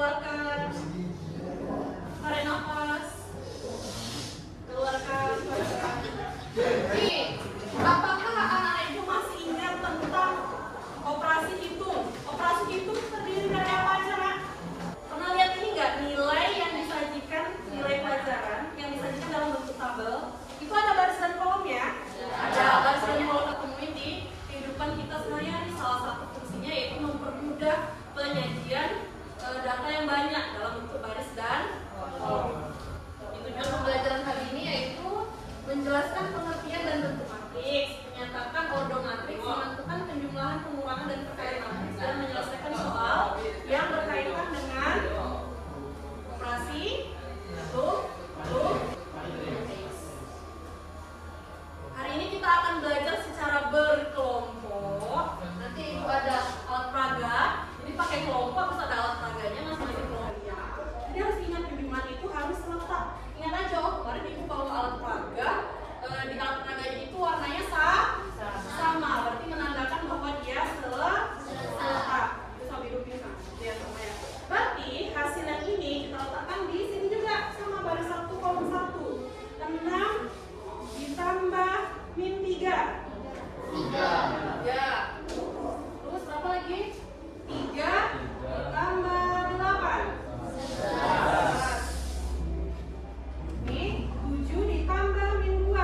keluarkan. Tarik nafas. Keluarkan. Nih, apakah anak-anak itu masih ingat tentang operasi hitung? Operasi hitung terdiri dari apa aja, Nak? Pernah lihat ini nggak? Nilai yang disajikan, nilai pelajaran yang disajikan dalam bentuk tabel. Itu ada baris dan kolom ya? Ada baris dan kolom ketemuin di kehidupan kita sehari-hari. Salah satu fungsinya yaitu mempermudah penyajian data yang banyak dalam bentuk baris dan kolom. Tujuan pembelajaran kali ini yaitu menjelaskan pengertian dan bentuk matriks, menyatakan ordo matriks, menentukan penjumlahan, pengurangan, dan perkayaan matriks, dan menyelesaikan soal yang berkaitan dengan operasi hitung matriks. Hari ini kita akan belajar secara berkelompok. Nanti itu ada alat peraga. Jadi pakai kelompok terus ada alat peraganya masing-masing kelompoknya. Jadi harus ingat penjumlahan itu harus lengkap. Ingat aja, kemarin ibu bawa alat peraga. Di alat peraganya itu warnanya sama. Berarti menandakan bahwa dia selengkap. Itu sampai hidupin kan. Lihat sama ya. Berarti hasil yang ini kita letakkan di sini juga sama baris 1 kolom 1. 6 ditambah min 3. 3. Ya. Terus berapa lagi? 3 ditambah 8. 11. Ini 7 ditambah min 2. 5.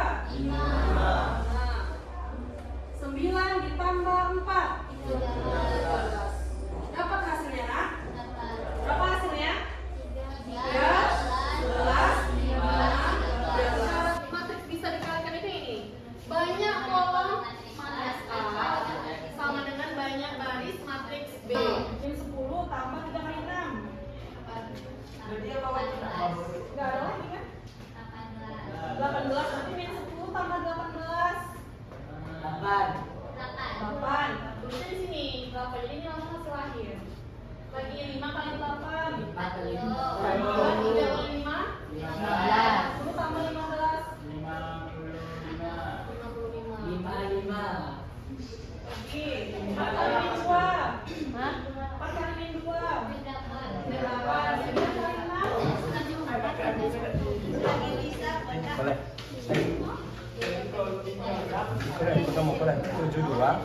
9 ditambah 4. 13. Dapat hasilnya, Nak? Berapa hasilnya? 3, 11, 5, 13. Matriks bisa dikalikan itu ini. Banyak kolom matriks A sama dengan banyak baris matriks B. Min 10 tambah 3 kali 6. Berarti apa lagi? Enggak ada lagi kan? 18. Nanti min 10 tambah 18. 8. Tulisnya di sini. 8. Jadi ini langsung hasil akhir. Lagi 5 kali 8. 3 kali 5. 10 tambah 15. 55. Lagi 4 kali min 2. 4 kali min 2. 8. 9 kali 6. Boleh. Ketemu boleh. 72.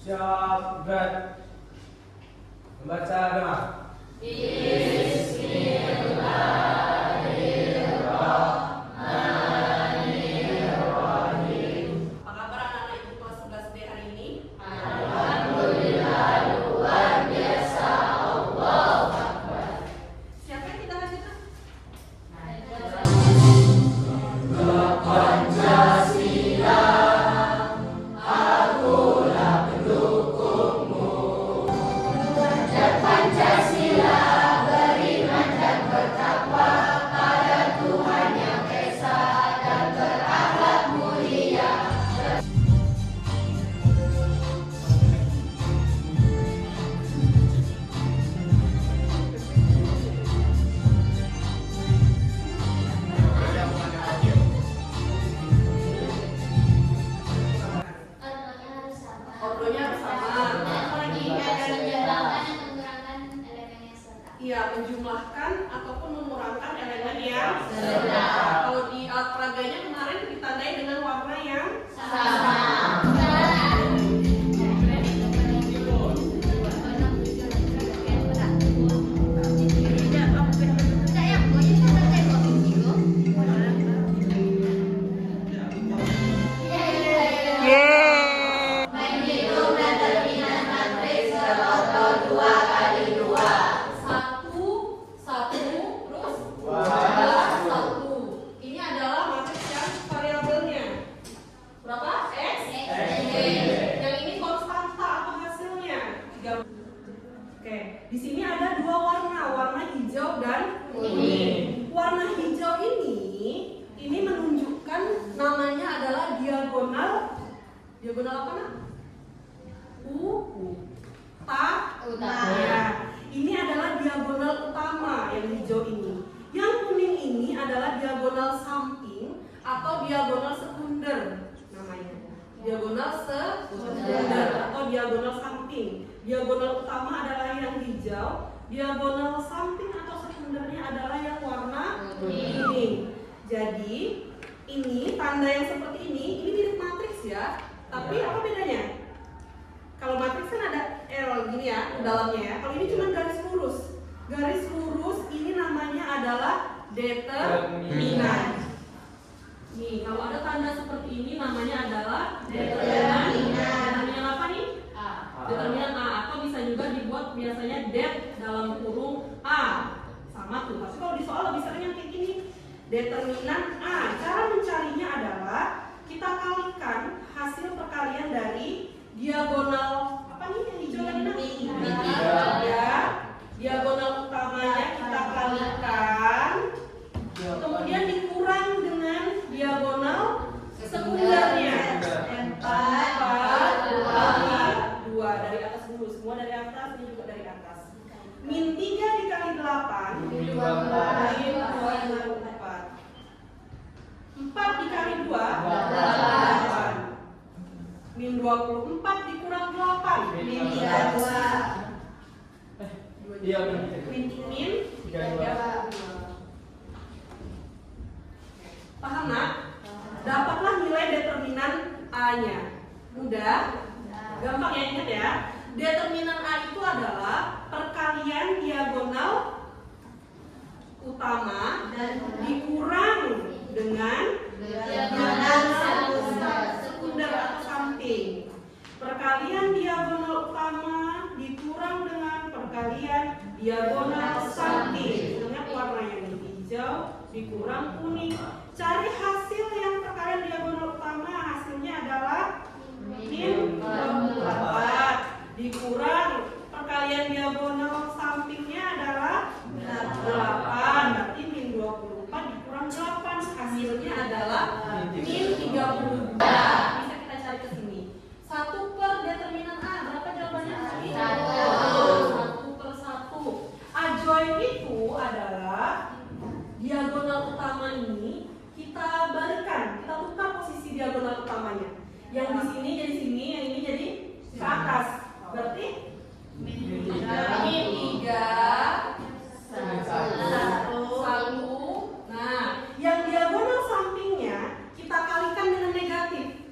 Siap, berat. Membaca doa. Bismillahirrahmanirrahim. Apa kabar anak-anak ibu kelas 11D hari ini? Alhamdulillah, luar biasa. Allahu Akbar. Siapa yang kita lanjutkan? Pancasila, akulah pendukungmu. Pancasila beriman dan bertakwa. sedang. Kalau di alat peraganya kemarin ditandai dengan warna yang Sama. Menghitung determinan matriks beroto 2 kali 2. satu, terus Dua. satu. Ini adalah matriks yang variabelnya berapa? X. Yang ini konstanta apa hasilnya? 3. Oke, di sini ada dua warna hijau dan kuning. Warna hijau ini menunjukkan namanya adalah diagonal apa nak? Utama. Ya, ini adalah diagonal utama yang hijau ini. Yang kuning ini adalah diagonal samping atau diagonal sekunder namanya. Diagonal sekunder atau diagonal samping. Diagonal utama adalah yang hijau, diagonal samping atau sekundernya adalah yang warna kuning. Jadi ini tanda yang seperti ini mirip matriks ya. Tapi apa bedanya? Kalau matriks kan ada arrow gini ya, di dalamnya ya. Kalau ini cuma garis lurus. Garis lurus ini namanya adalah determinan. Nih, kalau ada tanda seperti ini namanya adalah determinan. Determinan apa nih? Determinan A, atau bisa juga dibuat biasanya det dalam kurung A. Sama tuh. Tapi kalau di soal lebih sering yang kayak gini. Determinan A. Cara mencarinya adalah kita kalikan hasil perkalian dari diagonal apa nih yang hijau tadi nak? Ya, diagonal utamanya kita kalikan, kemudian dikurang dengan diagonal sekundernya. 4 kali 2 dari atas dulu, semua dari atas, ini juga dari atas. Min 3 dikali 8 min 24. 4 dikali 2 8. Min 24 dikurang 8 min 32. Iya, Min 32. Paham nak? Dapatlah nilai determinan A-nya. Mudah? Gampang ya, ingat ya. Determinan A itu adalah perkalian diagonal utama dikurang dengan diagonal sekunder atau samping. Perkalian diagonal utama dikurang dengan perkalian diagonal samping. Ingat warnanya nih, hijau dikurang kuning. Cari hasil yang perkalian diagonal utama, hasilnya adalah min 24 dikurang perkalian diagonal sampingnya adalah 8. Berarti min 24 dikurang 8, hasilnya adalah min 32. Bisa kita cari ke sini. 1 per determinan A berapa jawabannya? 1 per 1. Adjoint itu adalah diagonal utama ini kita balikan, kita tukar posisi diagonal utamanya. Yang di sini jadi sini, yang ini jadi ke atas. Berarti min 3 1. Nah, yang diagonal sampingnya kita kalikan dengan negatif.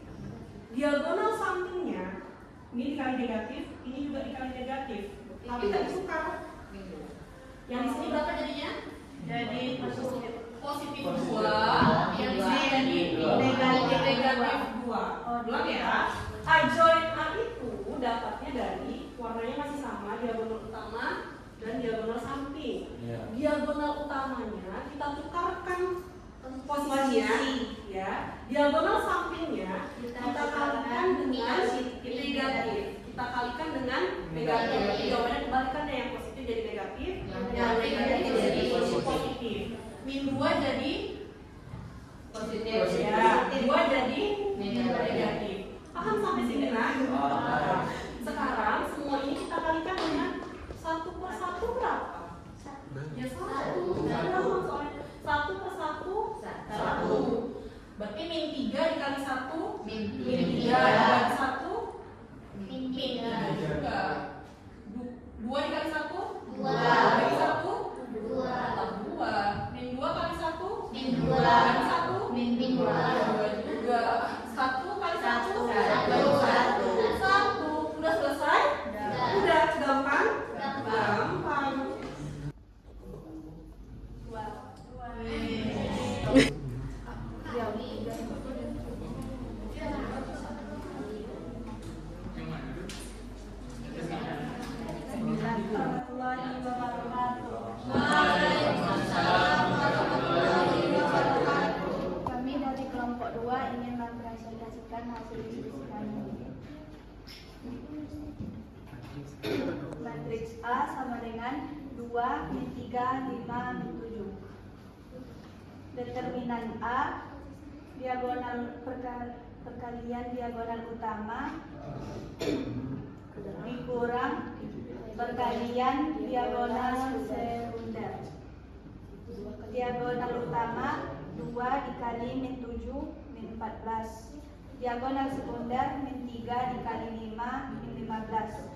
Diagonal sampingnya ini dikali negatif, ini juga dikali negatif. Tapi tak ditukar. Yang di sini berapa jadinya? Jadi positif 2, yang di sini jadi negatif 2. Ulang ya. Adjoint A itu dapatnya dari warnanya masih sama, diagonal utama dan diagonal samping. Diagonal utamanya kita tukarkan posisinya, ya. Diagonal sampingnya kita kalikan dengan negatif. Kita kalikan dengan negatif. Jawabannya kebalikannya, yang positif jadi negatif, yang negatif jadi positif. Min 2 jadi positif, ya. 2 jadi negatif. Paham sampai sini nah? Sekarang semua ini kita kalikan dengan 1 per 1 berapa? Ya 1. 1 per 1 1. Berarti min 3 dikali 1 min 3 dikali 1 min 3 juga. 2 dikali 1 2 dikali 1 2 min 2 kali 1 min 2, Satu. min 2, 2. 1 kali 1. 1. 1. Udah selesai? Udah. Gampang? Gampang. Warahmatullahi wabarakatuh. Kami dari kelompok 2 ingin mempresentasikan hasil diskusi kami. Matriks A sama dengan 2 min 3, 5 min 7. Determinan A, diagonal perkalian diagonal utama dikurang perkalian diagonal sekunder. Diagonal utama 2 dikali min 7 min 14. Diagonal sekunder min 3 dikali 5 min 15.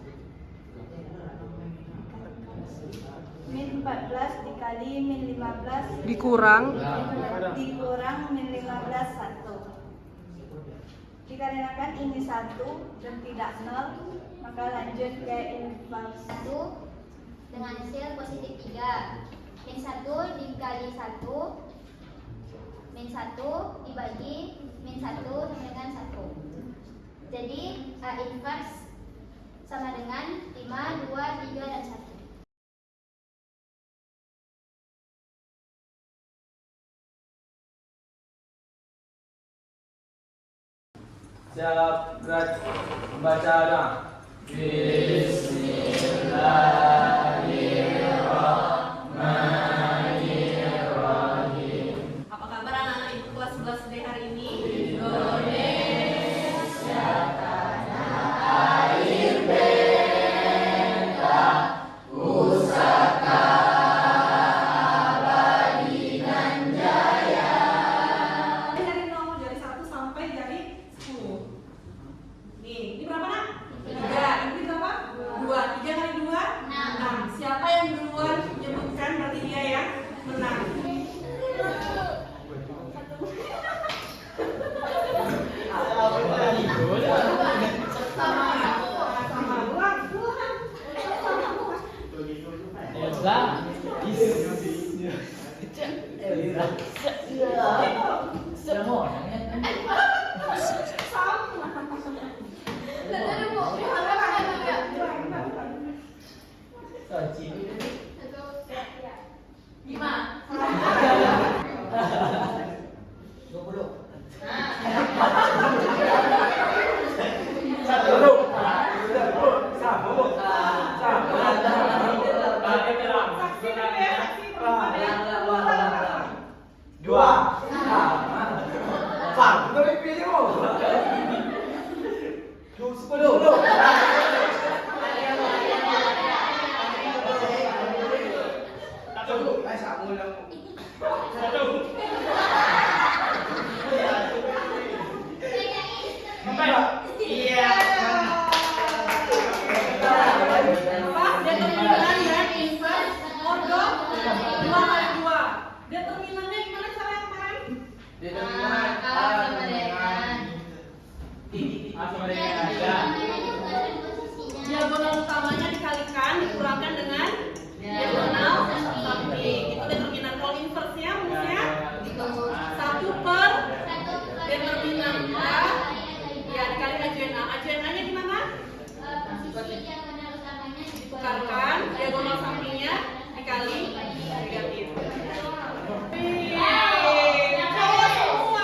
Min 14 dikali min 15 Dikurang min 15 1. Dikarenakan ini 1 dan tidak 0, maka lanjut ke invers. 1 dengan hasil positif 3. Min 1 dikali 1, min 1 dibagi min 1 sama dengan 1. Jadi A inverse sama dengan 5, 2, 3, dan 1. Siap, gerak, membaca doa. Apa kabar anak-anak ibu kelas 11 SD hari ini? Dari 0, dari 1 sampai dari 10. Nih, ini berapa nak? 3. Ini berapa? 2. 3 kali 2? 6. Siapa yang duluan menyebutkan berarti dia yang menang. Sama ulang. Determinan dan inverse ordo 2 kali 2. Determinannya gimana cara yang kemarin? Diagonal utamanya dikalikan, dikurangkan dengan diagonal samping. Itu determinan. Kalau inverse-nya rumusnya 1 per determinan A ya dikali ajuan A. Ajuan A-nya gimana? Tukarkan diagonal sampingnya dikali negatif. Coba semua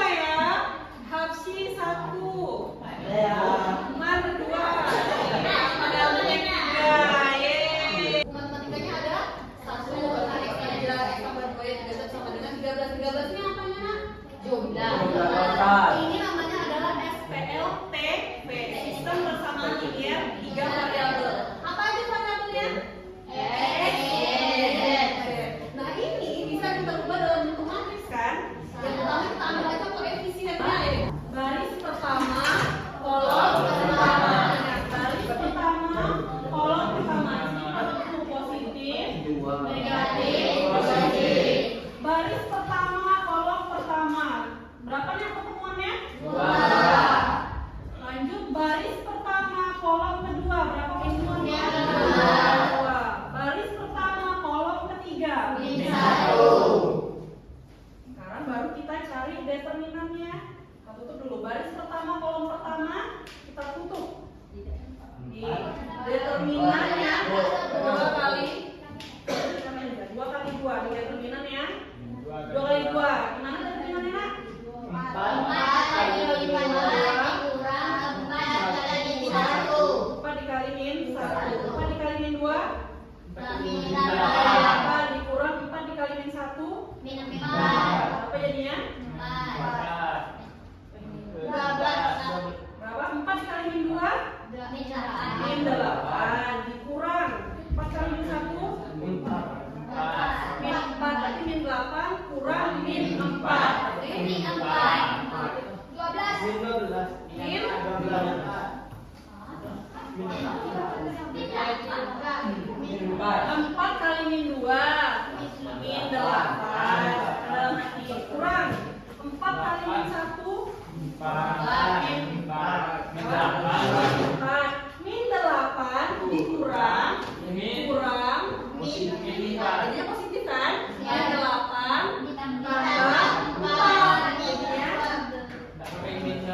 kita cari determinannya. Kita tutup dulu. Baris pertama, kolom pertama kita tutup. Di determinannya 2 kali 2 di determinannya 2 kali 2. Gimana determinannya, Nak? 4 kali 5 dikurang 4 kali 1. 4 dikali min 1. 4 dikali min 2 Min 8 dikurang 4 dikali min 1 Min 4. apa jadinya? 12. Berapa? 4 dikali min 2 Min min 8. 8 dikurang 4 kali min 1 min 4. Berarti min 8 kurang min 4. Min 4. 12. Min Min 4 kali min 2 min 8. Dalam arti kurang 4 kali min 1 min 8 dikurang kurang jadinya positif kan? Min 8 tambah 4 jadinya min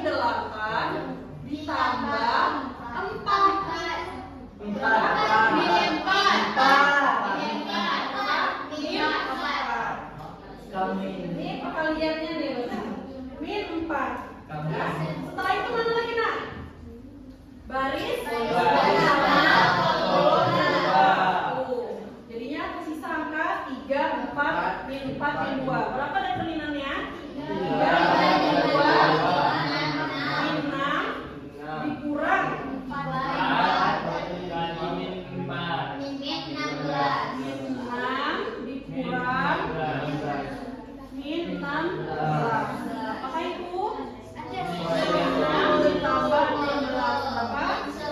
8 ditambah 4 min 4 ini perkaliannya nih min 4. Setelah itu mana lagi, Nak? Baris jadinya tersisa angka 3, 4, min 4, min 2. Berapa determinannya? 3 min 2 min 6 dikurang min 6 dikurang min 16. Apakah itu? 6 ditambah 16 berapa? 10.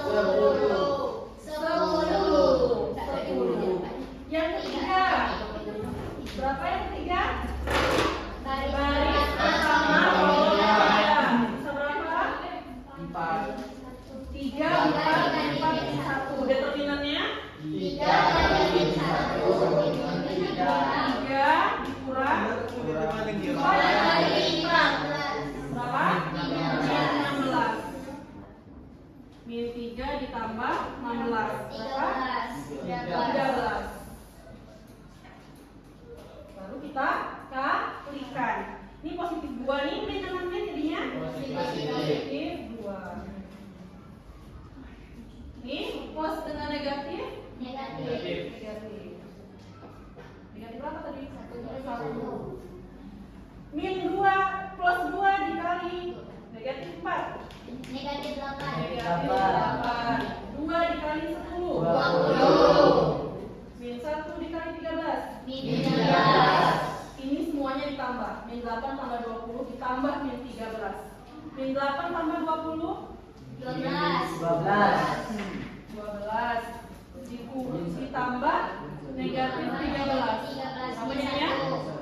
Yang ketiga berapa yang ketiga? Baris pertama kolom ketiga. Bisa berapa? 3, 4, 1. Determinannya 3 dikurang 4 berapa? Min 3 ditambah 16 berapa? 13. Baru kita kalikan. Ini positif 2 nih minangannya jadinya positif 2. Ini plus dengan negatif Negatif. Negatif berapa tadi? 1. Min 2 plus 2 dikali negatif 4 Negatif 8. negatif 8. 2 dikali 10 20. min 1 dikali 13 Min 13. ini semuanya ditambah. Min 8 tambah 20 ditambah min 13. Min 8 tambah 20 12. 12 ditambah negatif 13. Apa jadinya?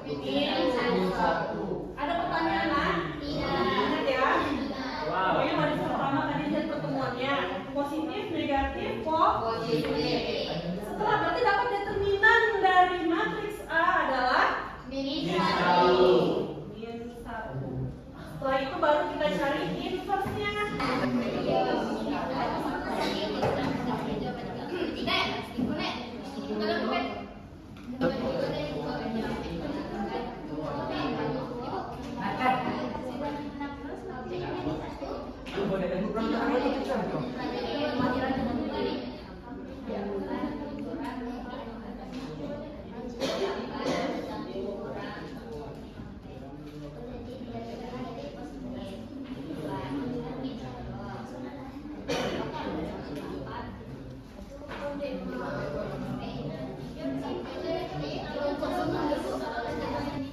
Min 1. Ada pertanyaan, Nak? Ingat ya. Pokoknya baris pertama tadi lihat pertemuannya positif, negatif, positif. Setelah berarti dapat determinan dari matriks A adalah Min 1. min 1. Setelah itu baru kita cari inverse-nya.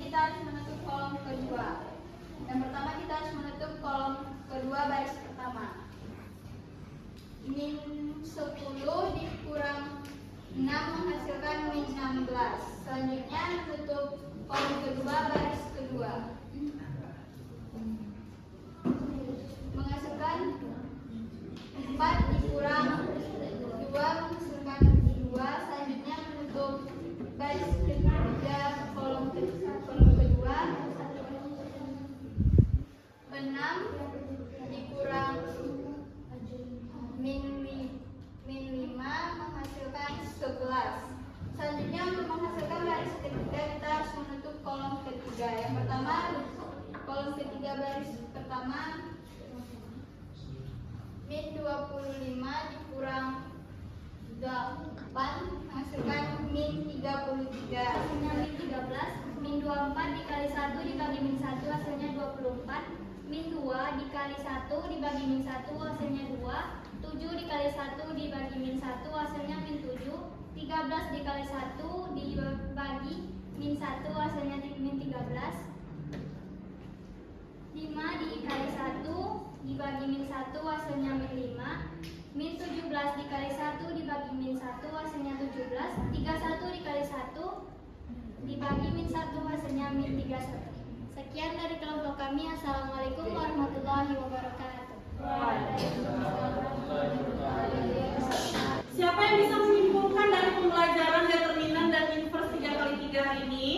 Kita harus menutup kolom kedua. Yang pertama kita harus menutup kolom kedua baris pertama. Min 10 dikurang 6 menghasilkan min 16. Selanjutnya menutup kolom kedua baris kedua. Menghasilkan 4 dikurang 2 menghasilkan 2. Selanjutnya menutup baris ketiga pertama, kolom ketiga baris pertama, min 25 dikurang 8 menghasilkan min 33. Hasilnya min 13. Min 24 dikali 1 dibagi min 1 hasilnya 24. Min 2 dikali 1 dibagi min 1 hasilnya 2. 7 dikali 1 dibagi min 1 hasilnya min 7. 13 dikali 1 dibagi min 1 hasilnya min 13. 5 dikali 1 dibagi min 1 hasilnya min 5. Min 17 dikali 1 dibagi min 1 hasilnya 17. 31 dikali 1 dibagi min 1 hasilnya min 31. Sekian dari kelompok kami. Assalamualaikum warahmatullahi wabarakatuh. Siapa yang bisa menyimpulkan dari pembelajaran determinan dan inverse 3 kali 3 hari ini?